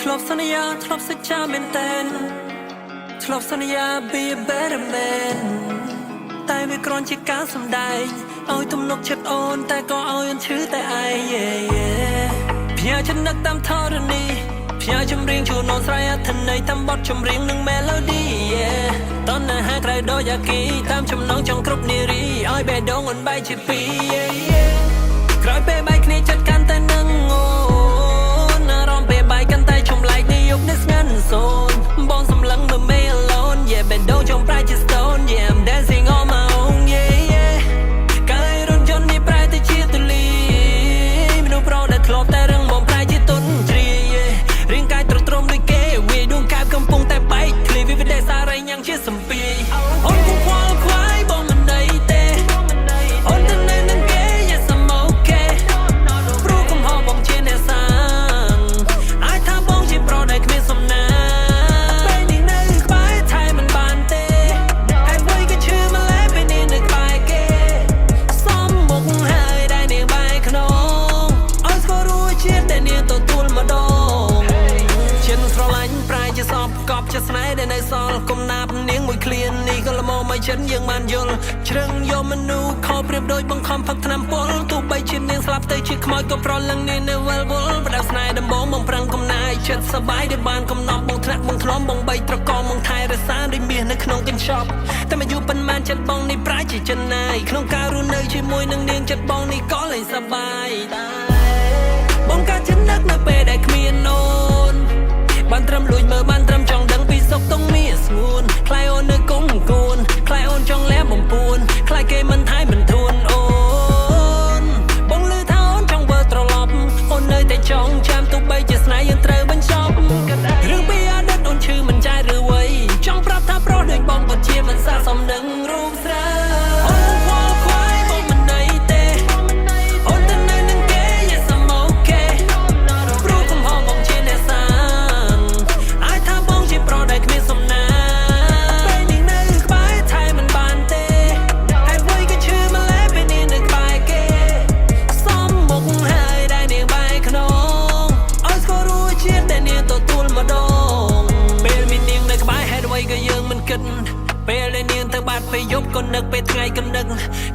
ធ្លាប់សន្យាធ្លាប់សច្ចាមែនតែនធ្លាប់សន្យា be a better man តែវាគ្រាន់ជាការសម្ដែងឲ្យទំនុកចិត្តអូនតែក៏ឲ្យអូនឈឺតែឯងភ្ញាចិត្តនឹកតាមធរណីភ្ញាចម្រៀងជួនអូនស្រ័យអត្ថន័យតាមបទចម្រៀងនិង melody តណ្ហាក្រៅដូចអាគីតាមចំណងចង់គ្រប់នារីឲ្យបេះដូងអូនបែកជាពីរក្រោយពេលបែកគ្នាចិត្តកាន់តែនឹងអូនអារម្មណ៍ពេលបែកកាន់តែចម្លែកនេះយកនេះស្ងាត់សូនបងសម្លឹងមើលមេ alone បេះដូងចង់ប្រែជា stone I'm dancing on my own កាយរថយន្តនេះប្រែទៅជាទូលីមនុស្សប្រុសដែលធ្លាប់តែរឹងមាំប្រែជាទុនជ្រាយរាងកាយទ្រុឌទ្រោមដូចគេវាដួងកែបកំពុងតែបែកឃ្លីវាវិដេសារីញ៉ាំងជាសំពីអូនគង់ខ្វល់ខ្វាយបងមិនដីទេអូនទៅនៅនឹងគេ Yes I'm okay ព្រោះកំហុសបងជាអ្នកសាងអាចថាបងជាប្រុសដែលគ្មានសំណាងពេលនេះនៅក្បែរថែមិនបានទេហើយអ្វីក៏ឈឺម្ល៉េះពេលនេះនៅក្បែរគេសំមុខហើយដែលនាងបែរខ្នងឲ្យស្គាល់រួចជាតិដែលនាងទទួលម្ដងចិត្តស្រឡាញ់ប្រែជាសពកប់ជាស្នេហ៍ដែលនៅសល់គុំណាប់នាងមួយឃ្លាននេះក៏ល្មមឲ្យចិត្តយើងបានយល់ជ្រឹងយកមនុស្សខោប្រៀបដូចបង្ខំផឹកថ្នាំពុលទោះបីជានាងស្លាប់ទៅជាខ្មោចក៏ប្រលឹងនាងនៅវិលវល់បដៅស្នេហ៍ដំបងបងប្រឹងកំណាយចិត្តសបាយដែលបានកំណប់បងថ្នាក់បងធ្លំបងបីត្រកបងថែរក្សាដូចមាសនៅក្នុងកញ្ចប់តែមកយូរប៉ុន្មានចិត្តបងនេះប្រែជាចិនណាយក្នុងការរស់នៅជាមួយនឹងនាងចិត្តបងនេះក៏លែងសប្បាយដែរបងកាចិត្តនឹកនៅពេលដែលគ្មានអូនបានត្រឹមលួចមើលបានត្រឹមចង់ដឹងពីសុខទុក្ខមានស្ងួនខ្លាយអូននៅគុំគួនខ្លាយអូនចង់លែបំពួនខ្លាយគេមិនថែមិនធួនអូនបងលឺថាអូនចង់វិលត្រឡប់អូននៅតែចង់ចាំទោះបីជាស្នេហ៍យើងត្រូវបញ្ចប់រឿងពីអតីតអូនឈឺមិនចាយឬអ្វីចង់ប្រាប់ថាប្រុសដូចបងពិតជាមិនស័ក្តិសមនឹងរូបស្រីអូនខ្វល់ខ្វាយបងមិនដីទេអូនទៅនៅនឹងគេ Yes I'm okay ព្រោះកំហុសបងជាអ្នកសាងអាចថាបងជាប្រុសដែលគ្មានសំណាងពេលនេះនៅក្បែរថែមិនបានទេហើយអ្វីក៏ឈឺម្ល៉េះពេលនេះនៅក្បែរគេសំមុខហើយដែលនាងបែរខ្នងឲ្យស្គាល់រួចជាតិដែលនាងទទួលម្ដងពេលមាននាងនៅក្បែរហេតុអ្វីក៏យើងមិនគិតពេលដែលនាងទៅបាត់ពេលយប់ក៏នឹកពេលថ្ងៃក៏នឹក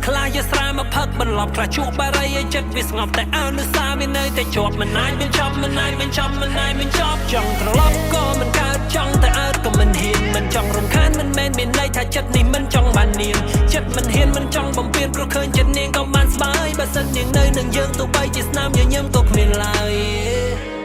ខ្លាចយកស្រាមកផឹកបន្លប់ខ្លះជួបបារីឲ្យចិត្តវាស្ងប់តែអើនុសាវានៅតែជាប់មិនអាចបញ្ចប់មិនអាចបញ្ចប់មិនអាចបញ្ចប់ចង់ត្រឡប់ក៏មិនកើតចង់តែអើតក៏មិនហ៊ានមិនចង់រំខានមិនមែនមានន័យថាចិត្តនេះមិនចង់បាននាងចិត្តមិនហ៊ានមិនចង់បំពេញព្រោះឃើញចិត្តនាងក៏បានស្បាយបើសិននាងនៅនឹងយើងទោះបីជាស្នាមញញឹមក៏គ្មានឡើយ